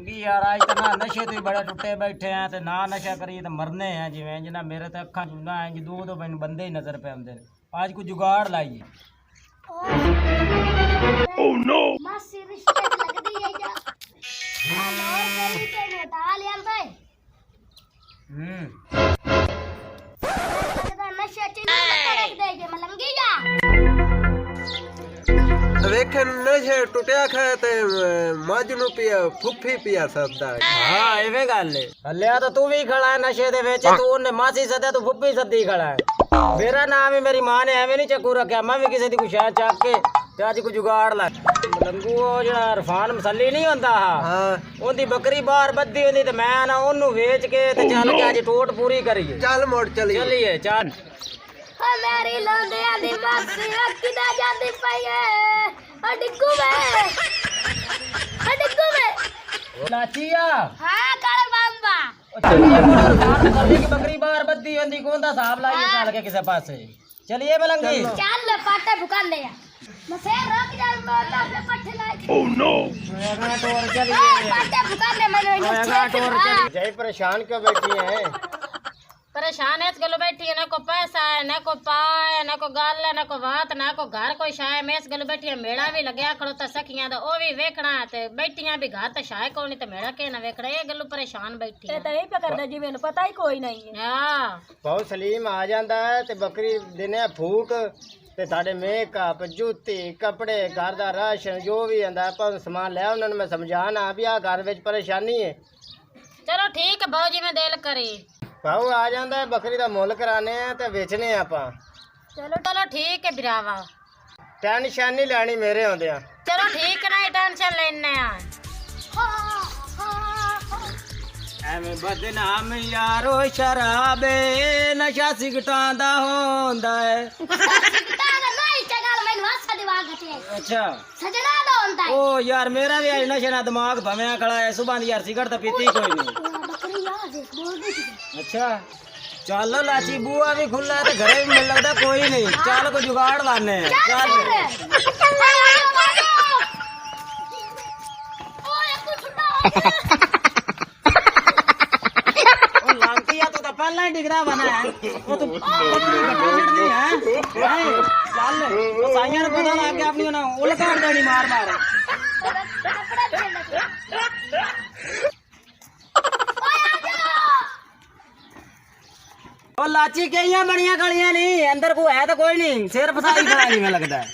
मलंगी यार आज तो ना नशे तो ही बड़े टुटे बैठे हैं ते ना नशा करिए तो मरने हैं जिवें जिन्ना मेरे तो अखा ना इंज दो मैनू बंदे ही नजर पे आंदे आज कोई जुगाड़ लाइए। ओह नो मासी रिश्ते लगदी है जा और गली पे मोटा लियांदा है लगदा नशा चीना रख दे जे मलंगी जा ਵੇਖਣ ਨਸ਼ੇ ਟੁੱਟਿਆ ਖਾਇਆ ਤੇ ਮੱਝ ਨੂੰ ਪਿਆ ਫੁੱਫੀ ਪਿਆ ਸਕਦਾ। हाँ इवे गल है हलिया तो तू भी खड़ा है नशे दे विच तू उन्हें मासी सद्या तू फुप्पी सद्दी खड़ा है मेरा नाम ही मेरी मां ने एवें नहीं चक्कू रखा मैं भी किसी दी कोई शय चक के ते अज कोई जुगाड़ ला मलंगू जेड़ा इरफान मसली नहीं होंदा ਹਾਂ ओंदी बकरी बाहर बद्धी होंदी ते मैं ना ओनू वेच के ते चल के अज टोट पूरी करिए ਚੱਲ ਮੁੜ ਚਲੀ चलिए चल ओ मेरी लौंडिया दी मासी किदा जांदी पई है डिग्गू में लाचिया हां काले बाबा चलिए बकरी बाहर बद्धी होंदी कौन दा हिसाब लाइए चल के किसी पासे चलिए मलंगी चल पाटे भुकान दे मैं फिर रोक जा मैं अपने पट्टे ला ओह नो टोर चलिए पाटे भुकान दे मैंने टोर चलिए जय परेशान क्यों बैठी है परेशान है गलो बैठी है ना को पैसा है ना को पाए ना को गल है ना को बात ना को घर कोई शाय मैं इस गलो बैठी है मेला भी लगया खड़ो तो सखियां दा ओ भी वेखना ते बैठियां भी घर ते शाय कोनी ते मेला के ना वेखना ये गलो परेशान बैठी है ਤੇ ਇਹ ਪਕੜਦਾ ਜੀ ਮੈਨੂੰ ਪਤਾ ਹੀ ਕੋਈ ਨਹੀਂ ਹੈ हां बहुत सलीम आ जाता है ते बकरी दिने फूक ते साडे मेकअप जूती कपड़े घर दा राशन जो भी आंदा पर सामान ले उन्होंने मैं समझाना भी आ घर विच परेशानी है चलो ठीक है बाऊ जी मैं दिल करी भाऊ आ जाता है बकरी दा मुल कराने हैं ते बेचने आपां चलो ठीक है बिरावा टेंशन नहीं लैनी मेरे आंदे चलो ठीक है ना टेंशन लेने आ ਐਵੇਂ ਬਦਨਾਮ ਯਾਰੋ ਸ਼ਰਾਬੇ ਨਸ਼ਾ ਸਿਗਟਾਂ ਦਾ ਹੁੰਦਾ ਹੈ सिकटा दा नहीं चगल मैंने हासा दिवा गटे ਅੱਛਾ सजना दा होंदा है ओ यार मेरा भी आज नशे ना दिमाग भवया खड़ा है सुबह दी यार सिगट तो पीती कोई नहीं बकरी याद है बोल दी थी अच्छा चल लाची बुआ भी खुला है तो घरे भी मिल लगता कोई नहीं चल को जुगाड़ लाने हैं चल ओए कुछ छुटा ओ लांती या तो पहला ही डिगरा बना है वो तो नहीं है चल ओ साइयां ने पता लग गया अपनी ना उलकाड़ देनी मार मार कपड़ा छेड़ ओ लाची कईयां बड़ियां खड़ियां नहीं अंदर को है तो कोई नहीं सिर फसाई खड़ा नहीं में लगता है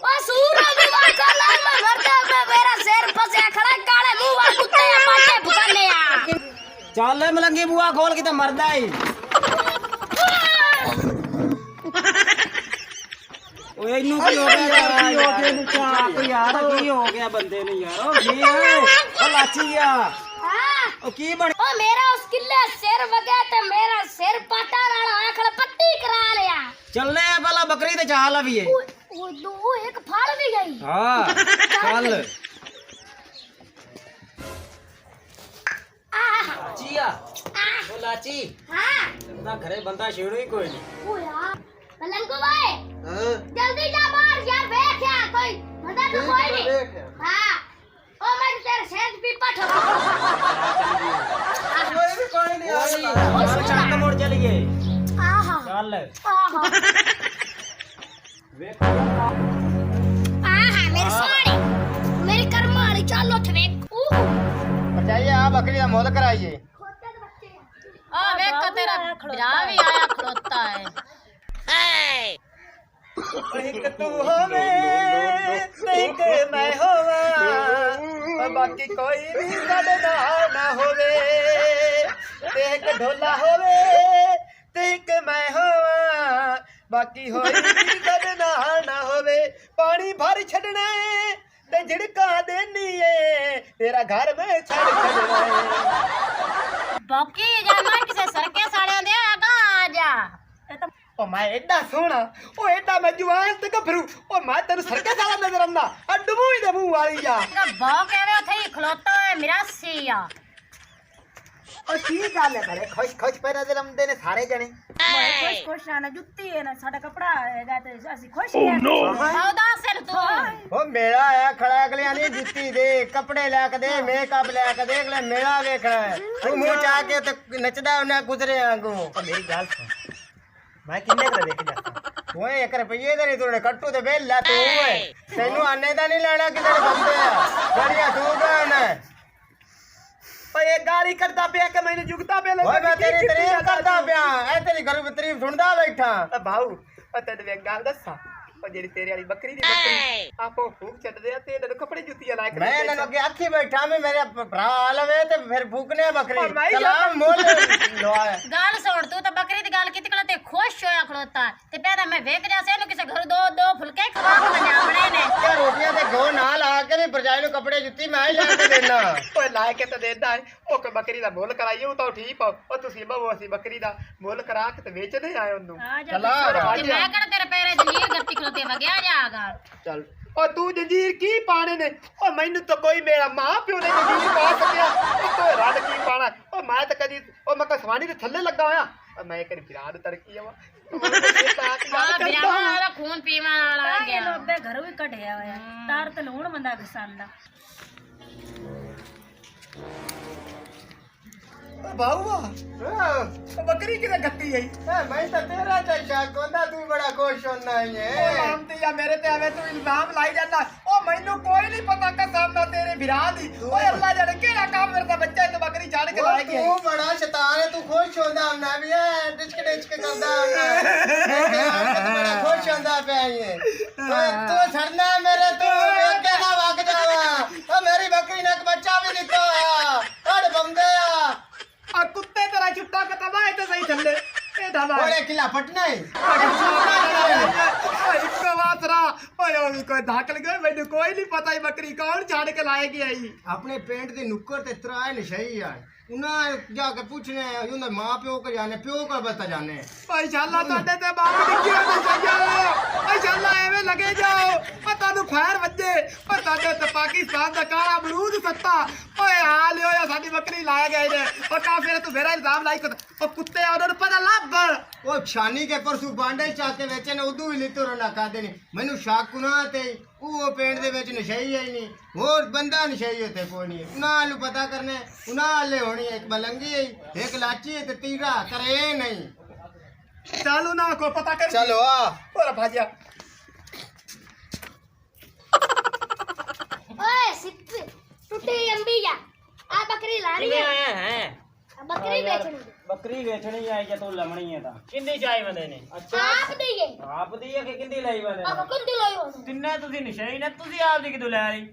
ओ सूर दिवा कर ला मैं मरदा में मेरा सिर फसे खड़ा काले मुंह वा कुत्ते पाटे भुकाने आ चल मलंगी बुआ खोल के तो मरदा ही ओए इनू की हो गया यार की हो गया बंदे ने यार ओ की है ओ लाचिया हां ओ की बन ओ मेरा उस किले सिर वगे ते मेरा सिर पाटा वाला आखड़ पट्टी करा लिया चलने हैं पहला बकरी ते चाल अभी है ओ दो एक फाड़ भी गई हां चल लाचिया ओ लाची हां ना घरे बंदा छेड़ो ही कोई नहीं ओ यार मलंगू भाई ਹਾਂ जल्दी जा बाहर यार देख या कोई मदद तो कोई नहीं हां ओ मैं तेरे सेज भी पठ ਕੋਈ ਵੀ ਕੋਈ ਨਹੀਂ ਆ चल चाक मोड़ चलिए आहा चल आहा आहा मेरी सोनी मेरी कर्म वाली चलो थे बताइए आप बकरी का मोल कराइए खोते तो बच्चे आ वेख का तेरा बिरा भी आया खड़ोता है एक तू होवे एक मैं होवा बाकी कोई भी ਸਾਡੇ ਨਾਲ ਨਾ ਹੋਵੇ ਤੇ ਇੱਕ ਢੋਲਾ ਹੋਵੇ ਤੇ ਇੱਕ ਮੈਂ ਹੋਵਾਂ ਬਾਕੀ ਹੋਈ ਵੀ ਸਾਡੇ ਨਾਲ ਨਾ ਹੋਵੇ ਪਾਣੀ ਭਰ ਛੱਡਣਾ ਏ ਤੇ ਝੜਕਾ ਦੇਣੀ ਏ ਤੇਰਾ ਘਰ ਮੈਂ ਛੱਡ ਛੱਡਣਾ ਏ बाकी जाना किसे सरके साड़ियां दे आगा आ जा ओ मैं एडा सोना ओ एडा मैं जवान ते गभरू ओ मैं तेन सरके साला नजर आंदा अड्डू मूंह दे मुंह वाली जा बाऊ कहवे उथे ही खलोता है मिरासी आ ਉਹ ਕੀ ਗੱਲ ਹੈ ਬੜੇ ਖੁਸ਼ ਖੁਸ਼ ਪੈਰਾ ਦੇ ਲੰਦੇ ਨੇ ਸਾਰੇ ਜਣੇ ਮੈਂ ਖੁਸ਼ ਖੁਸ਼ ਆਣਾ ਜੁੱਤੀ ਹੈ ਨਾ ਸਾਡਾ ਕਪੜਾ ਹੈਗਾ ਤੇ ਅਸੀਂ ਖੁਸ਼ ਹਾਂ ਸੌਦਾ ਸਿਰ ਤੂੰ ਉਹ ਮੇਲਾ ਆਇਆ ਖੜਾ ਅਗਲਿਆਂ ਨੇ ਜੁੱਤੀ ਦੇ ਕੱਪੜੇ ਲੈ ਕੇ ਦੇ ਮੇਕਅਪ ਲੈ ਕੇ ਦੇ ਅਗਲੇ ਮੇਲਾ ਵੇਖਣਾ ਹੈ। ਤੂੰ ਮੂੰਹ ਚਾ ਕੇ ਤੇ ਨੱਚਦਾ ਉਹਨੇ ਗੁਜ਼ਰੇ ਵਾਂਗੂ ਉਹ ਮੇਰੀ ਗੱਲ ਸੁਣ ਮੈਂ ਕਿੰਨੇ ਕੁ ਵੇਖ ਜਾ ਓਏ 1 ਰੁਪਏ ਦੇ ਨਹੀਂ ਤੋੜੇ ਕੱਟੂ ਤੇ ਵੇਲਾ ਤੂੰ ਓਏ ਤੈਨੂੰ ਆਨੇ ਦਾ ਨਹੀਂ ਲੈਣਾ ਕਿਤੇ ਬੰਦੇ ਆ ਬੜੀਆ ਤੂੰ ਗਾਣਾ ਓਏ ਗਾਲੀ ਕਰਦਾ ਪਿਆ ਕਿ ਮੈਨੂੰ ਜੁਗਤਾ ਪਿਆ ਓਏ ਮੈਂ ਤੇਰੀ ਤਾਰੀਫ ਕਰਦਾ ਪਿਆ ਐ ਤੇਰੀ ਘਰ ਵਿੱਚ ਤਾਰੀਫ ਸੁਣਦਾ ਬੈਠਾ ਬਾਹੂ ਓ ਤੈਨੂੰ ਇੱਕ ਗੱਲ ਦੱਸਾਂ ਉਹ ਜਿਹੜੀ ਤੇਰੇ ਵਾਲੀ ਬੱਕਰੀ ਦੀ ਬੱਕਰੀ ਆਪੋ ਫੂਕ ਛੱਡਦੇ ਆ ਤੇ ਇਹਨਾਂ ਨੂੰ ਕੱਪੜੇ ਜੁੱਤੀਆਂ ਲਾ ਕੇ ਮੈਂ ਇਹਨਾਂ ਨੂੰ ਅੱਗੇ ਆਖੀ ਬੈਠਾ ਮੈਂ ਮੇਰੇ ਭਰਾ ਲਵੇ ਤੇ ਫਿਰ ਫੂਕਨੇ ਬੱਕਰੀ ਸਲਾਮ ਮੁੱਲ ਲਵਾਇਆ ਗੱਲ ਸੁਣ ਤੂੰ ਤਾਂ ਬੱਕਰੀ ਦੀ ਗੱਲ ਕੀਤੀ ਕੋਲ ਤੇ ਖੁਸ਼ ਹੋਇਆ ਖੜੋਤਾ ਤੇ ਪਹਿਲਾਂ ਮੈਂ ਵੇਖ ਜਾ ਸੇ ਇਹਨੂੰ ਕਿਸੇ ਘਰ ਦੋ ਫੁਲਕੇ ਖਵਾ ਕੇ ਜਾਵਣੇ ਨੇ ਤੇ ਰੋਟੀਆਂ ਤੇ ਗੋ ਨਾ ਲਾ ਕੇ ਵੀ ਪਰਜਾਈ ਨੂੰ ਕੱਪੜੇ ਜੁੱਤੀ ਮੈਂ ਹੀ ਲੈ ਕੇ ਦੇਣਾ ਓਏ ਲਾ ਕੇ ਤਾਂ ਦੇਦਾ ਉਹ ਕਿ ਬੱਕਰੀ ਦਾ ਮੁੱਲ ਕਰਾਈਏ ਉਹ ਤਾਂ ਠੀਕ ਆ ਉਹ ਤੁਸੀਂ ਬਾਬੂ ਅਸੀਂ ਬੱਕਰੀ ਦਾ ਮੁੱਲ ਕਰਾ ਕੇ ਤੇ ਵੇਚਦੇ ਆਏ ਉਹਨੂੰ ਚਲਾ ਤੇ ਮੈਂ ਕਿਹੜਾ ਤੇਰੇ ਪੈਰੇ ਜਲੀਰ ਗੱਤੀ ਖਲੋਤੇ ਵਗਿਆ ਜਾਗਾ ਚੱਲ ਓ ਤੂੰ ਜੰਜੀਰ ਕੀ ਪਾਣੇ ਨੇ ਓ ਮੈਨੂੰ ਤਾਂ ਕੋਈ ਮੇਰਾ ਮਾਂ ਪਿਓ ਨੇ ਜੰਜੀਰ ਪਾ ਸਕਿਆ ਓ ਤੋ ਰੱਦ ਕੀ ਪਾਣਾ ਓ ਮੈਂ ਤਾਂ ਕਦੀ ਓ ਮੈਂ ਕਸਵਾਨੀ ਦੇ ਥੱਲੇ ਲੱਗਾ ਹੋਇਆ ਓ ਮੈਂ ਕਰੀ ਫਿਰਾਦ ਤੜਕੀ ਆਵਾ ਵਿਆਹਾਂ ਵਾਲਾ ਖੂਨ ਪੀਵਾਂ ਵਾਲਾ ਆ ਗਿਆ ਲੋਬੇ ਘਰੋਂ ਵੀ ਕਢਿਆ ਹੋਇਆ ਤਾਰ ਤੇ ਲੂਣ ਬੰਦਾ ਗਸਾਂਦਾ ਬਾਊਆ ਬੱਕਰੀ ਕਿਤੇ ਗੱਤੀ ਆਈ ਮੈਂ ਤਾਂ ਤੇਰਾ ਤਾਂ ਸ਼ੱਕ ਹੁੰਦਾ ਤੂੰ ਬੜਾ ਖੁਸ਼ ਹੁੰਦਾ ਹੈ ਓ ਲਾਮਤੀ ਆ ਮੇਰੇ ਤੇ ਐਵੇਂ ਤੂੰ ਇਲਜ਼ਾਮ ਲਾਈ ਜਾਂਦਾ ਓ ਮੈਨੂੰ ਕੋਈ ਨਹੀਂ ਪਤਾ ਕਸਮ ਨਾ ਤੇਰੇ ਵਿਰਾਹ ਦੀ ਓਏ ਅੱਲਾ ਜਾਣੇ ਕਿਹੜਾ ਕੰਮ ਮੇਰੇ ਦਾ ਬੱਚਾ ਤੇ ਬੱਕਰੀ ਚੜ ਕੇ ਲਾਏ ਗਿਆ ਤੂੰ ਬੜਾ ਸ਼ੈਤਾਨ ਹੈ ਤੂੰ ਖੁਸ਼ ਹੁੰਦਾ ਹੁੰਦਾ ਵੀ ਐ ਡਿਚਕ ਕਰਦਾ ਹੁੰਦਾ ਤੂੰ ਬੜਾ ਖੁਸ਼ ਹੁੰਦਾ ਪਿਆ ਇਹ ਤੂੰ ਛੜਨਾ ਮੇਰੇ ਤੂੰ ਵੇਖ ਕੇ ਨਾ ਵਗ ਜਾਵਾ ਓ ਮੇਰੀ ਬੱਕਰੀ ਨੇ ਇੱਕ ਬੱਚਾ ਵੀ ਦਿੱਤਾ ਹੋਇਆ ਅੜ ਬੰਦੇ ਆ ਕੁੱਤੇ ਤੇਰਾ ਚੁੱਟਾ ਕਤਵਾ ਇਹ ਤਾਂ ਸਹੀ ਥੱਲੇ ਇਹ ਢਾਬਾ ਓਏ ਕਿਲਾ ਫਟਣਾ ਹੈ ਇੱਕ ਵਾਤਰਾ ਓਏ ਉਹ ਵੀ ਕੋਈ ਧਾਕਲ ਗਏ ਮੈਨੂੰ ਕੋਈ ਨਹੀਂ ਪਤਾ ਇਹ ਬੱਕਰੀ ਕੌਣ ਛੱਡ ਕੇ ਲਾਏਗੀ ਆਈ ਆਪਣੇ ਪਿੰਡ ਦੇ ਨੁੱਕਰ ਤੇ ਤਰਾਏ ਨਸ਼ਈ ਆ ਉਹਨਾਂ ਜਾ ਕੇ ਪੁੱਛਣੇ ਉਹਨਾਂ ਮਾਂ ਪਿਓ ਕੋ ਜਾਣੇ ਪਿਓ ਕੋ ਬਤਾ ਜਾਣੇ ਭਾਈ ਸ਼ਾਲਾ ਤੁਹਾਡੇ ਤੇ ਬਾਪ ਡਿੱਗਿਆ ਨਹੀਂ ਜਾਓ ਭਾਈ ਸ਼ਾਲਾ ਐਵੇਂ ਲੱਗੇ ਜਾਓ ਪਤਾ ਨੂੰ ਖੈਰ ਵੱਜੇ ਪਰ ਤੁਹਾਡੇ ਤੇ ਪਾਕਿਸਤਾਨ ਦਾ ਕਾਲਾ ਬਰੂਦ ਸੱਤਾ ਓਏ ਆ ਲਿਓ ਆ ਸਾਡੀ ਬੱਕਰੀ ਲਾਇਆ ਗਏ ਨੇ ਉਹ ਕਾ ਫਿਰ ਤੂੰ ਮੇਰਾ ਇਲਜ਼ਾਮ ਲਾਈ ਉਹ ਕੁੱਤੇ ਉਹਨਾਂ ਨੂੰ ਪਤਾ ਲੱਭ ਉਹ ਛਾਨੀ ਕੇ ਪਰਸੂ ਬਾਂਡੇ ਚਾ ਕੇ ਵੇਚੇ ਨੇ ਉਦੋਂ ਵੀ ਲਿੱਤੋ ਰੋਣਾ ਕਾਦੇ ਨੇ ਮੈਨੂੰ ਸ਼ੱਕ ਨਾ ਤੇ ਉਹ ਪਿੰਡ ਦੇ ਵਿੱਚ ਨਸ਼ਈ ਆਈ ਨਹੀਂ ਹੋਰ ਬੰਦਾ ਨਸ਼ਈ ਉੱਥੇ ਕੋਈ ਨਹੀਂ ਉਹਨਾਂ ਨੂੰ ਪਤਾ ਕਰਨੇ ਉਹਨਾਂ ਵਾਲੇ ਹੋਣੀ ਇੱਕ ਬਲੰਗੀ ਹੈ ਇੱਕ ਲਾਚੀ ਤੇ ਤੀਰਾ ਕਰੇ ਨਹੀਂ ਚਾਲੂ ਨਾ ਕੋ ਪਤਾ ਕਰ ਚਲੋ ਆ ਹੋਰ ਭਾਜਿਆ ओए सिप टूटी लंबी जा आ बकरी लानी है बकरी बेचनी ਬੱਕਰੀ ਵੇਚਣੀ ਆਈ ਜੇ ਤੂੰ ਲਮਣੀ ਹੈ ਤਾਂ ਕਿੰਨੀ ਚਾਹੀ ਬੰਦੇ ਨੇ आप दिए ਆਪ ਦੀ ਹੈ ਕਿ ਕਿੰਦੀ ਲਈ ਬੰਦੇ अब कुंडी लाई हो ਤਿੰਨੇ ਤੁਸੀਂ ਨਸ਼ਈ ਨੇ ਤੁਸੀਂ ਆਪ ਦੀ ਕਿਦੋਂ ਲੈ ਲਈ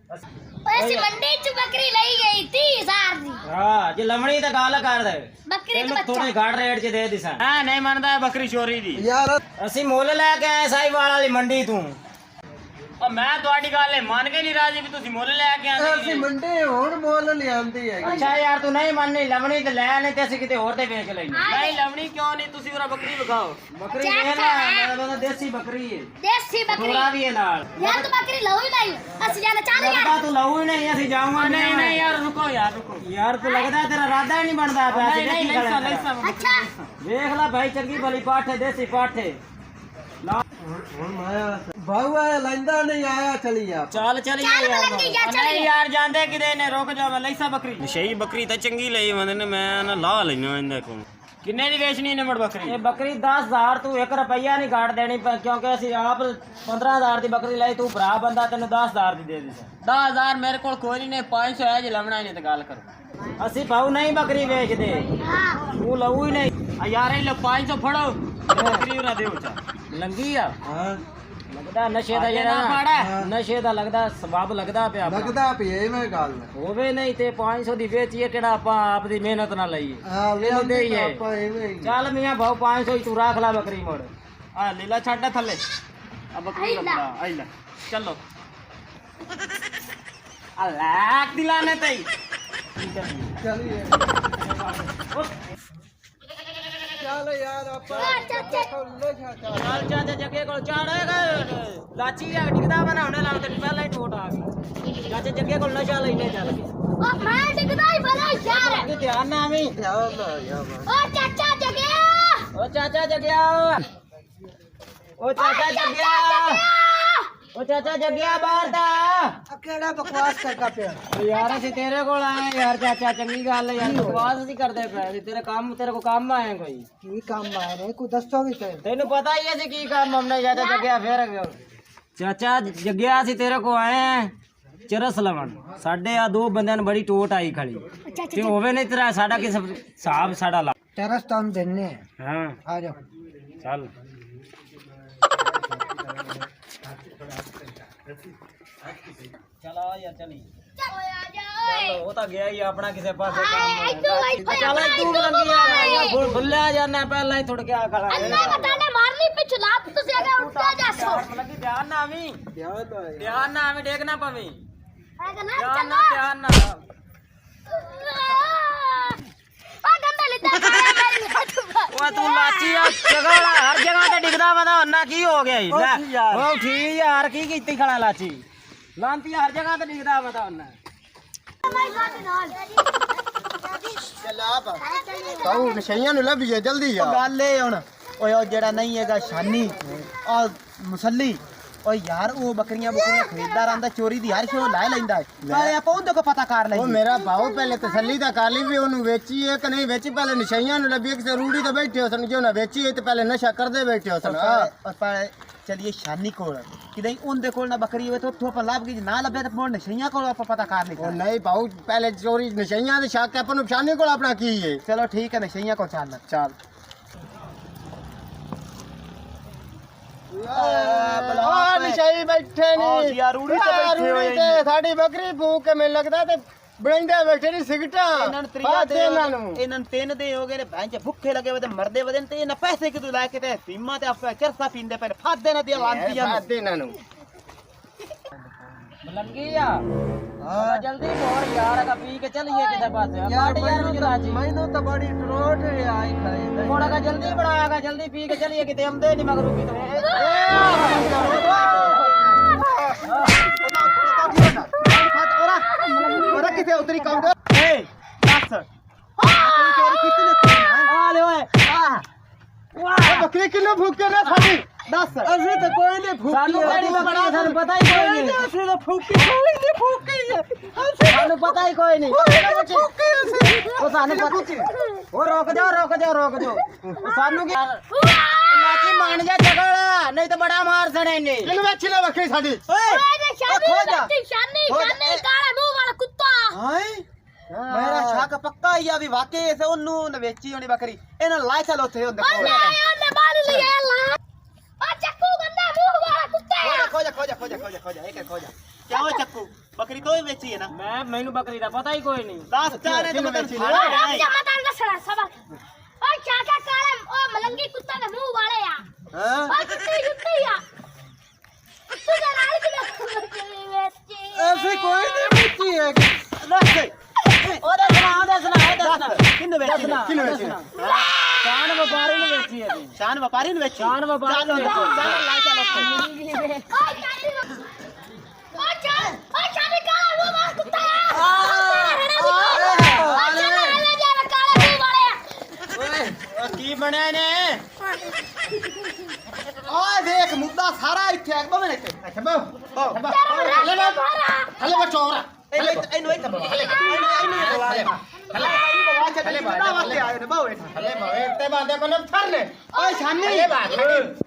ओए सी मंडी च बकरी लाई गई 30000 दी ਹਾਂ ਜੇ ਲਮਣੀ ਤਾਂ ਗੱਲ ਕਰ ਦੇ बकरी का ਤੈਨੂੰ बच्चा ਥੋੜੇ ਘੱਟ ਰੇਟ 'ਚ ਦੇ ਦਿਸਾਂ ਹਾਂ ਨਹੀਂ ਮੰਨਦਾ ਹੈ ਬੱਕਰੀ ਚੋਰੀ ਦੀ ਯਾਰ ਅਸੀਂ ਮੁੱਲ ਲੈ ਕੇ ਆਏ ਸਾਈਵਾਲ ਵਾਲੀ ਮੰਡੀ ਤੋਂ ਉਹ ਮੈਂ ਤੁਹਾਡੀ ਗੱਲ ਮੰਨ ਕੇ ਨਹੀਂ ਰਾਜੀ ਵੀ ਤੁਸੀਂ ਮੁੱਲ ਲੈ ਕੇ ਅਸੀਂ ਮੰਡੇ ਹੁਣ ਮੁੱਲ ਲਿਆਂਦੀ ਹੈ ਅੱਛਾ ਯਾਰ ਤੂੰ ਨਹੀਂ ਮੰਨਨੀ ਲਮਣੀ ਤੇ ਲੈ ਨਹੀਂ ਤੇ ਅਸੀਂ ਕਿਤੇ ਹੋਰ ਤੇ ਵੇਚ ਲੈਣੀ ਨਹੀਂ ਲਵਣੀ ਕਿਉਂ ਨਹੀਂ ਤੁਸੀਂ ਉਹਰਾ ਬੱਕਰੀ ਵਿਖਾਓ ਬੱਕਰੀ ਵੇਖ ਲੈ ਮੇਰਾ ਦੇਸੀ ਬੱਕਰੀ ਹੈ देसी बकरी ਥੋੜਾ ਵੀ ਹੈ ਨਾਲ यार तो बकरी लाई लाई असि जाना चाह ਲੱਗਦਾ ਤੂੰ ਲਊ ਹੀ ਨਹੀਂ ਅਸੀਂ ਜਾਊਂਗਾ ਨਹੀਂ ਯਾਰ ਰੁਕੋ ਯਾਰ ਤੂੰ ਲੱਗਦਾ ਤੇਰਾ ਇਰਾਦਾ ਹੀ ਨਹੀਂ ਬਣਦਾ ਪਿਆ ਅਸੀਂ ਨਹੀਂ ਦੇਖੀ ਖੜੇ ਲੈਸਾ ਤੇਰਾ। अच्छा ਵੇਖ ਲੈ ਭਾਈ ਚੰਗੀ ਭਲੀ ਪਾਠੇ ਦੇਸੀ ਪਾਠੇ ਹੁਣ ਮਾਇਆ ਬਾਹੂ ਆਇਆ ਲੈਂਦਾ ਨਹੀਂ ਆਇਆ ਚਲੀ ਆ ਚੱਲ ਚੱਲ चाल बलंदी जा चली ਯਾਰ ਜਾਂਦੇ ਕਿਦੇ ਨੇ ਰੁਕ ਜਾ ਮੈਂ ਲੈਸਾ ਬੱਕਰੀ ਨਸ਼ਈ ਬੱਕਰੀ ਤਾਂ ਚੰਗੀ ਲਈ ਬੰਦੇ ਨੇ ਮੈਂ ਨਾ ਲਾ ਲੈਣਾ ਇਹਦੇ ਕੋਲ ਕਿੰਨੇ ਦੀ ਵੇਚਣੀ ਨੇ ਮੜ ਬੱਕਰੀ ਇਹ ਬੱਕਰੀ 10000 ਤੂੰ 1 ਰੁਪਈਆ ਨਹੀਂ ਘਾਟ ਦੇਣੀ ਕਿਉਂਕਿ ਅਸੀਂ ਆਪ 15000 ਦੀ ਬੱਕਰੀ ਲਈ ਤੂੰ ਭਰਾ ਬੰਦਾ ਤੈਨੂੰ 10000 ਦੀ ਦੇ ਦੇ 10000 ਮੇਰੇ ਕੋਲ ਕੋਈ ਨਹੀਂ 500 ਹੈ ਜੇ ਲਵਣਾ ਨਹੀਂ ਤਾਂ ਗੱਲ ਕਰੋ ਅਸੀਂ ਭਾਉ ਨਹੀਂ ਬੱਕਰੀ ਵੇਚਦੇ हां ਤੂੰ ਲਊ ਹੀ ਨਹੀਂ ਆ ਯਾਰ ਇਹ ਲੋ 500 ਫੜੋ ਬੱਕਰੀ ਉਹਨਾਂ ਦਿਓ ਚਾ ਲੰਗੀ ਆ ਹਾਂ ਲੱਗਦਾ ਨਸ਼ੇ ਦਾ ਜਿਹੜਾ ਨਸ਼ੇ ਦਾ ਲੱਗਦਾ ਸਬਬ ਲੱਗਦਾ ਪਿਆ ਆਪਣਾ। ਲੱਗਦਾ ਪਿਆ ਐਵੇਂ ਗੱਲ ਹੋਵੇ ਨਹੀਂ ਤੇ 500 ਦੀ ਵੇਚੀਏ ਕਿਹੜਾ ਆਪਾਂ ਆਪ ਦੀ ਮਿਹਨਤ ਨਾਲ ਲਈਏ ਹਾਂ ਇਹਨੂੰ ਦੇਈਏ ਆਪਾਂ ਐਵੇਂ ਹੀ ਚੱਲ ਮੀਆਂ ਭਾਉ 500 ਹੀ ਤੂੰ ਰੱਖ ਲੈ ਬੱਕਰੀ ਮੋੜ ਆ ਲੀਲਾ ਛੱਡ ਥੱਲੇ ਆ ਬੱਕਰੀ ਲੱਭਦਾ ਆਈ ਲੈ ਚਲੋ ਆ ਲੱਕ ਦਿਲਾਨੇ ਤਈ ਚਲੀਏ ਚੱਲ ਯਾਰ ਆਪਾਂ ਚੱਲ ਚਾਚਾ ਜੱਗੇ ਕੋਲ ਚਾੜੇਗਾ ਲਾਚੀ ਆ ਡਿੱਗਦਾ ਬਣਾਉਣੇ ਨਾਲ ਤੇ ਪਹਿਲਾਂ ਹੀ ਟੋਟ ਆ ਗਈ ਚਾਚਾ ਜੱਗੇ ਕੋਲ ਨਸ਼ਾ ਲੈਣੇ ਚੱਲ ਕੇ ओ मैं डिगदा ही बड़ा यार ਅੱਗੇ ਧਿਆਨ ਨਾਲ ਆਵੀਂ। ਓ ਚਾਚਾ ਜਗਿਆ ਓ ਚਾਚਾ ਜਗਿਆ, ਓ ਚਾਚਾ ਜਗਿਆ, ਓ ਚਾਚਾ ਜਗਿਆ ਬਾਹਰ ਦਾ। ਕਿਹੜਾ ਬਕਵਾਸ ਕਰਦਾ ਪਿਆ ਯਾਰ ਅਸੀਂ ਤੇਰੇ ਕੋਲ ਆਏ ਯਾਰ ਚਾਚਾ, ਚੰਗੀ ਗੱਲ ਹੈ ਯਾਰ, ਬਕਵਾਸ ਅਸੀਂ ਕਰਦੇ ਪਏ ਸੀ। ਤੇਰੇ ਕੋ ਕੰਮ ਆਏ ਕੋਈ? ਕੀ ਕੰਮ ਆਇਆ ਨੇ ਕੋਈ ਦੱਸੋ ਵੀ ਤੇ ਤੈਨੂੰ ਪਤਾ ਹੀ ਹੈ ਅਸੀਂ ਕੀ ਕੰਮ ਹਮਨੇ ਚਾਚਾ ਜਗਿਆ ਫੇਰ ਚਾਚਾ ਜਗਿਆ ਅਸੀਂ ਤੇਰੇ ਕੋ ਆਏ ਆ ਚਰਸ ਲਵਣ। ਸਾਡੇ ਆ ਦੋ ਬੰਦਿਆਂ ਨੂੰ ਬੜੀ ਟੋਟ ਆਈ ਖੜੀ ਤੇ ਹੋਵੇ ਨਹੀਂ ਤੇਰਾ ਸਾਡਾ ਕੀ ਹਿਸਾਬ ਸਾਡਾ ਲਾ ਟੈਰਸ ਤੁਹਾਨੂੰ ਦੇਣੇ ਹਾਂ ਆ ਜਾਓ ਚੱਲ ਚਲ ਆ ਯਾਰ ਚਲੀ ਚੱਲ ਉਹ ਤਾਂ ਗਿਆ ਹੀ ਆਪਣਾ ਕਿਸੇ ਪਾਸੇ ਕੰਮ ਚੱਲ ਤੂੰ ਲੰਗੀ ਯਾਰ ਭੁੱਲਿਆ ਜਾਣਾ ਪਹਿਲਾਂ ਹੀ ਥੋੜ ਕੇ ਆ ਖੜਾ ਅੰਨਾ ਬਤਾਨੇ ਮਾਰਨੀ ਪਿੱਛੇ ਲਾਤ ਤੁਸੀਂ ਅਗੇ ਉੱਠਿਆ ਜਾਸੋ ਲੱਗੀ ਧਿਆਨ ਨਾ ਆਵੀਂ, ਧਿਆਨ ਨਾ ਆਵੀਂ, ਡੇਗ ਨਾ ਪਵੀਂ, ਆਗਾ ਨਾ ਧਿਆਨ ਨਾ, ਧਿਆਨ ਨਾ। ਆ ਗੰਦਾ ਲਿੱਤਾ ਮੇਰੀ ਹੱਥ ਓਏ ਤੂੰ ਲਾਚੀ ਆ ਜਗ੍ਹਾ ਹਰ ਜਗ੍ਹਾ ਤੇ ਡਿੱਗਦਾ ਵਾ ਉਹਨਾਂ ਕੀ ਹੋ ਗਿਆ ਈ ਲੈ ਓ ਠੀਕ ਯਾਰ ਕੀ ਕੀਤੀ ਖੜਾ ਲਾਚੀ ਲਾਂਤੀ ਹਰ ਜਗ੍ਹਾ ਤੇ ਡਿੱਗਦਾ ਵਾ ਉਹਨਾਂ ਕਾਹੂ ਨਸ਼ਈਆਂ ਨੂੰ ਲੱਭੀਏ ਜਲਦੀ ਆ ਗੱਲ ਏ ਹੁਣ ਓਏ ਉਹ ਜਿਹੜਾ ਨਹੀਂ ਹੈਗਾ ਸ਼ਾਨੀ ਆ ਮੁਸੱਲੀ ਓਏ ਯਾਰ ਉਹ ਬੱਕਰੀਆਂ ਖਰੀਦਦਾਰ ਆਂਦਾ ਚੋਰੀ ਦੀ ਹਰ ਸ਼ੋ ਲੈ ਲੈਂਦਾ ਨਾਲੇ ਆਪਾਂ ਉਹਦੇ ਕੋ ਪਤਾ ਕਰ ਲਈ ਉਹ ਮੇਰਾ ਭਾਉ ਪਹਿਲੇ ਤਸੱਲੀ ਤਾਂ ਕਰ ਲਈ ਵੀ ਉਹਨੂੰ ਵੇਚੀ ਹੈ ਕਿ ਨਹੀਂ ਵੇਚੀ ਪਹਿਲੇ ਨਸ਼ਈਆਂ ਨੂੰ ਲੱਭੀ ਕਿਸੇ ਰੂੜੀ ਤੇ ਬੈਠੇ ਹੋ ਸਨ ਜੋ ਨਾ ਵੇਚੀ ਤੇ ਪਹਿਲੇ ਨਸ਼ਾ ਕਰਦੇ ਬੈਠੇ ਹੋ ਸਨ ਪਰ ਚਲਿਏ ਸ਼ਾਨੀ ਕੋਲ ਕਿਦਾਂ ਉਹਦੇ ਕੋਲ ਨਾ ਬੱਕਰੀ ਹੋਵੇ ਤਾਂ ਉੱਥੋਂ ਆਪਾਂ ਲੱਭ ਗਈ ਨਾ ਲੱਭੇ ਤਾਂ ਮੋੜ ਨਸ਼ਈਆਂ ਕੋਲ ਆਪਾਂ ਪਤਾ ਕਰ ਲਈ ਨਹੀਂ ਭਾਉ ਪਹਿਲੇ ਚੋਰੀ ਨਸ਼ਈਆਂ ਦੇ ਸ਼ੱਕ ਆਪਾਂ ਨੂੰ ਸ਼ਾਨੀ ਕੋਲ ਆਪਣਾ ਕੀ ਹੈ ਚਲੋ ਠੀਕ ਹੈ ਨਸ਼ਈਆਂ ਕੋਲ ਚੱਲ ਨਿਸ਼ਾਈ ਬੈਠੇ ਨਹੀਂ ਯਾਰ ਰੂੜੀ ਤੇ ਬੈਠੇ ਹੋਏ ਸਾਡੀ ਬੱਕਰੀ ਭੂਕ ਕੇ ਮੈਨੂੰ ਲੱਗਦਾ ਤੇ ਬਣਾਉਂਦੇ ਬੈਠੇ ਨਹੀਂ ਸਿਗਟਾਂ ਇਹਨਾਂ ਨੂੰ ਤਰੀਆ ਦੇ ਇਹਨਾਂ ਨੂੰ ਤਿੰਨ ਦੇ ਹੋ ਗਏ ਨੇ ਭੈਂਚ ਭੁੱਖੇ ਲੱਗੇ ਵੇ ਤੇ ਮਰਦੇ ਵਦੇ ਤੇ ਇਹਨਾਂ ਪੈਸੇ ਕਿਦੋਂ ਲੈ ਕੇ ਤੇ ਸੀਮਾ ਤੇ ਆਪੇ ਚਰਸਾ ਪੀਂਦੇ ਪਏ ਫਾਦੇ ਨਾ ਦੇ ਲਾਂਦੀਆਂ ਫਾਦੇ ਇਹਨਾਂ ਨੂੰ ਲੱਗੀ ਆ ਜਲਦੀ ਮੋੜ ਯਾਰ ਅਗਾ ਪੀ ਕੇ ਚੱਲੀਏ ਕਿਤੇ ਪਾਸੇ ਪਾਰਟੀ ਯਾਰ ਨੂੰ ਰਾਜੀ ਮੈਨੂੰ ਤਾਂ ਬੜੀ ਟਰੋਟ ਆਈ ਖਾਈ ਮੋੜਾ ਕਾ ਜਲਦੀ ਬਣਾਏਗਾ ਜਲਦੀ ਪੀ ਕੇ ਚੱਲੀਏ ਕਿਤੇ ਆਉਂਦੇ ਨਹੀਂ ਮਗਰੋਂ ਕਿਤੇ ਉਹਦਾ ਕਿਤੇ ਉਤਰੀ ਕਾਉਂਗਾ ਏ ਦੱਸ ਚੋਰੀ ਕੀਤੀ ਨੇ ਆ ਲੈ ਓਏ ਵਾਹ ਬੱਕਰੀ ਕਿਲੋ ਭੁੱਕੇ ਨੇ ਸਾਡੀ ਦੱਸ ਅਸੀਂ ਤਾਂ ਕੋਈ ਨਹੀਂ ਭੁੱਕੀ ਸਾਨੂੰ ਕਿਹੜੀ ਬੱਕਰੀ ਸਾਨੂੰ ਪਤਾ ਹੀ ਕੋਈ ਨਹੀਂ ਅਸੀਂ ਤਾਂ ਭੁੱਕੀ ਕੋਈ ਨਹੀਂ ਭੁੱਕੀ ਸਾਨੂੰ ਪਤਾ ਹੀ ਕੋਈ ਨਹੀਂ ਉਹ ਸਾਨੂੰ ਪਤਾ ਉਹ ਰੁਕ ਜਾ ਉਹ ਸਾਨੂੰ ਕੀ ਲਾਚੀ ਮੰਨ ਜਾ ਜਗੜਾ ਨਹੀਂ ਤਾਂ ਬੜਾ ਮਾਰ ਸਣੇ ਇਹਨੇ ਇਹਨੂੰ ਵੇਚੀ ਲੈ ਬੱਕਰੀ ਸਾਡੀ ਓਏ ਸ਼ਾਨੀ ਕਾਲੇ ਮੂੰਹ ਵਾਲਾ ਕੁੱਤਾ ਹਾਏ ਮੇਰਾ ਸ਼ੱਕ ਪੱਕਾ ਹੀ ਆ ਵੀ ਵਾਕਈ ਇਸ ਉਹਨੂੰ ਵੇਚੀ ਹੋਣੀ ਬੱਕਰੀ ਇਹਨਾਂ ਲਾਇ ਚਲ ਉੱਥੇ ਹੁੰਦੇ ਕੋਲ ਉਹਨੇ ਮਾਰ ਲਿਆ ਅੱਲਾ ਆ ਚੱਕੂ ਗੰਦਾ ਮੂੰਹ ਵਾਲਾ ਕੁੱਤਾ ਖੋਜਾ ਕਿਉਂ ਚੱਕੂ ਬੱਕਰੀ ਤੋਂ ਹੀ ਵੇਚੀ ਹੈ ਨਾ ਮੈਨੂੰ ਬੱਕਰੀ ਦਾ ਪਤਾ ਹੀ ਕੋਈ ਨਹੀਂ ਦੱਸ ਚਾਰੇ ਤੇ ਵੇਚੀ ਓਏ ਜਮਾ ਤਾਂ ਦੱਸਣਾ ਸਬਕ ਓਏ ਚਾਚਾ ਕਾਲੇ ਉਹ ਮਲੰਗੀ ਕੁੱਤਾ ਦੇ ਮੂੰਹ ਵਾਲੇ ਆ ਹਾਂ ਓਏ ਜੁੱਤੀ ਆ ਤੂੰ ਦਾ ਨਾਲ ਕਿਹਨੇ ਵੇਚੀ ਐਸੀ ਕੋਈ ਨਹੀਂ ਵੇਚੀ ਹੈ ਦੱਸ ਉਹਦੇ ਸੁਣਾ ਕਿੰਨੇ ਵੇਚੀ ਸ਼ਾਨ ਵਪਾਰੀ ਨੂੰ ਵੇਚੀ ਹੈ ਸ਼ਾਨ ਵਪਾਰੀ ਨੂੰ ਵੇਚੀ ਸ਼ਾਨ ਵਪਾਰੀ ਨੂੰ ਵੇਚੀ ਲੈ ਚੱਲ ਉੱਥੇ ਓਏ ਚਾਚੀ ਕਾਲੇ ਮੂੰਹ ਵਾਲਾ ਕੁੱਤਾ ਕੀ ਬਣਿਆ ਨੇ ਓਏ ਦੇਖ ਮੁੱਦਾ ਸਾਰਾ ਇੱਥੇ ਆ ਬਵੇਂ ਇੱਥੇ ਅੱਛਾ ਬੋ ਹਲੇ ਬਚੋਰਾ ਇਹਨੂੰ ਇੱਥੇ ਬਵਾ ਹਲੇ ਵਾਸਤੇ ਆਏ ਨੇ ਬਾਵੇ ਹਲੇ ਬਾਵੇ ਤੇ ਬਾਦੇ ਕੋਲ ਫਰਨੇ ਓਏ ਸ਼ਾਨੀ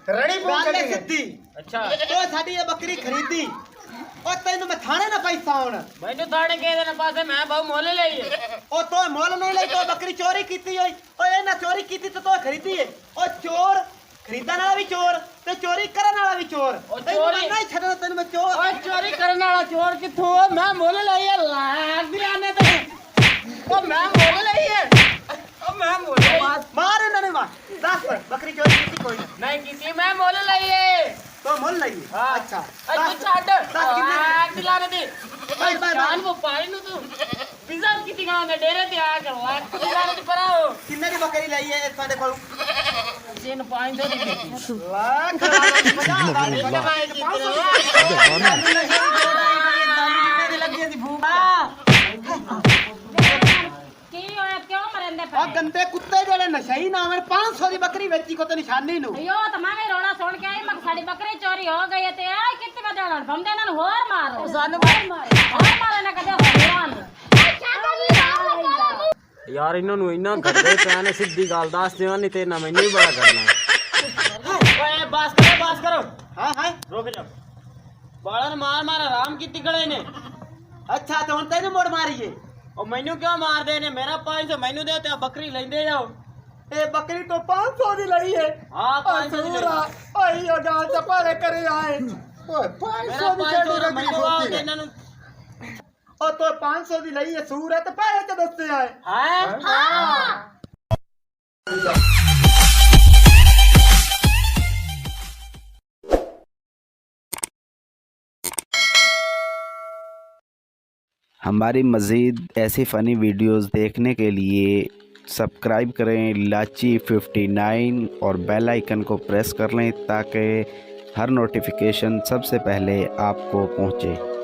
ਰਣੀ ਪੂੰਝ ਕੇ ਸਿੱਧੀ ਅੱਛਾ ਓ ਸਾਡੀ ਇਹ ਬੱਕਰੀ ਖਰੀਦੀ ਓ ਤੈਨੂੰ ਮੈਂ ਥਾਣੇ ਨਾ ਪੈਸਾ ਹੁਣ ਮੈਨੂੰ ਥਾਣੇ ਕੇ ਦੇਣ ਪਾਸੇ ਮੈਂ ਬਹੁ ਮੁੱਲ ਲਈਏ ਓ ਤੋ ਮੁੱਲ ਨਹੀਂ ਲਈ ਤੋ ਬੱਕਰੀ ਚੋਰੀ ਕੀਤੀ ਹੋਈ ਓਏ ਇਹਨਾਂ ਚੋਰੀ ਕੀਤੀ ਤੇ ਤੋ ਖਰੀਦੀ ਏ ਓ ਚੋਰ ਖਰੀਦਣ ਵਾਲਾ ਵੀ ਚੋਰ ਤੇ ਚੋਰੀ ਕਰਨ ਵਾਲਾ ਵੀ ਚੋਰ ਓ ਚੋਰੀ ਨਹੀਂ ਛੱਡਣਾ ਤੈਨੂੰ ਮੈਂ ਚੋਰ ਓਏ ਚੋਰੀ ਕਰਨ ਵਾਲਾ ਚੋਰ ਕਿੱਥੋਂ ਆ ਮੈਂ ਮੁੱਲ ਲਈਏ ਲਾਗ ਦਿਆਂ ਨੇ ਤੇ ਓ ਮੈਂ ਮੁੱਲ ਲਈਏ ਓ ਮੈਂ ਮੁੱਲ ਮਾਰ ਇਹਨਾਂ ਨੇ ਮਾਰ ਦੱਸ ਬੱਕਰੀ ਚੋਰੀ ਕੀਤੀ ਕੋਈ ਨਹੀਂ ਕੀਤੀ ਮੈਂ ਮੁੱਲ ਲਈਏ ਤੋ ਮੁੱਲ ਲਈ ਅੱਛਾ ਤੂੰ ਛੱਡ ਆਗ ਦਿਲਾਂ ਦੇ ਬਾਈ ਸ਼ਾਨ ਵਪਾਰੀ ਨੂੰ ਤੂੰ ਪੀਜ਼ਾ ਕਿਤੀ ਖਾਂਦਾ ਡੇਰੇ ਤੇ ਆ ਕੇ ਲੱਖ ਦਿਲਾਂ ਦੇ ਪਰਾਓ ਕਿੰਨੇ ਦੀ ਬੱਕਰੀ ਲਈ ਹੈ ਸਾਡੇ ਕੋਲ ਜਿੰਨ 500 ਦੀ ਕੀਤੀ ਲੱਖ 50 ਕੀ ਹੋਇਆ ਕਿਉਂ ਆ ਗੰਦੇ ਕੁੱਤੇ ਜਿਹੜੇ ਨਸ਼ਈ ਨਾ ਹੋਣ 500 ਦੀ ਬੱਕਰੀ ਵੇਚੀ ਕੋ ਤੇ ਨਿਸ਼ਾਨੀ ਨੂੰ ਅਯੋ ਤਾਂ ਮੈਂ ਵੀ ਰੋਣਾ ਸੁਣ ਕੇ ਆਈ ਮੈਂ ਕਿਹਾ ਸਾਡੀ ਬੱਕਰੀ ਚੋਰੀ ਹੋ ਗਈ ਹੈ ਤੇ ਆ ਕਿੱਥੇ ਵਜਾਣਾ ਬੰਦੇ ਇਹਨਾਂ ਨੂੰ ਹੋਰ ਮਾਰੋ ਸਾਨੂੰ ਹੋਰ ਮਾਰੋ ਨਾ ਕਦੇ ਹੋਰਾਂ ਯਾਰ ਇਹਨਾਂ ਨੂੰ ਇੰਨਾ ਕਰਦੇ ਪਏ ਨੇ ਸਿੱਧੀ ਗੱਲ ਦੱਸ ਦਿਓ ਨਹੀਂ ਤੇ ਨਾ ਮੈਨੂੰ ਹੀ ਬੜਾ ਕਰਨਾ ਓਏ ਬਸ ਕਰੋ ਹਾਂ ਹਾਂ ਰੁਕ ਜਾ ਬਾਲਨ ਮਾਰ ਮਾਰ ਆਰਾਮ ਕੀਤੀ ਖੜੇ ਨੇ ਅੱਛਾ ਤੇ ਹੁਣ ਤੈਨੂੰ ਮੋੜ ਮਾਰੀਏ ਉਹ ਮੈਨੂੰ ਕਿਉਂ ਮਾਰਦੇ ਨੇ ਮੇਰਾ 500 ਮੈਨੂੰ ਦੇ ਤੇ ਬੱਕਰੀ ਲੈਂਦੇ ਜਾਓ ਇਹ ਬੱਕਰੀ ਤੋਂ 500 ਦੀ ਲਈ ਏ ਹਾਂ 500 ਦੀ ਸੂਰਾ ਓਏ ਉਹ ਗਾਲ ਚ ਪਾਲੇ ਕਰੇ ਆਏ ਓਏ 500 ਦੀ ਛੱਡੀ ਮੈਨੂੰ ਆਓ ਤੇ ਇਹਨਾਂ ਨੂੰ ਉਹ ਤੋਂ 500 ਦੀ ਲਈ ਏ ਸੂਰਾ ਤੇ ਪੈਸੇ ਚ ਦੱਸੇ ਆਏ ਹੈ ਹਾਂ हमारी मज़ीद ऐसी फ़नी वीडियोस देखने के लिए सब्सक्राइब करें लाची 59 और बेल आइकन को प्रेस कर लें ताकि हर नोटिफिकेशन सबसे पहले आपको पहुँचे।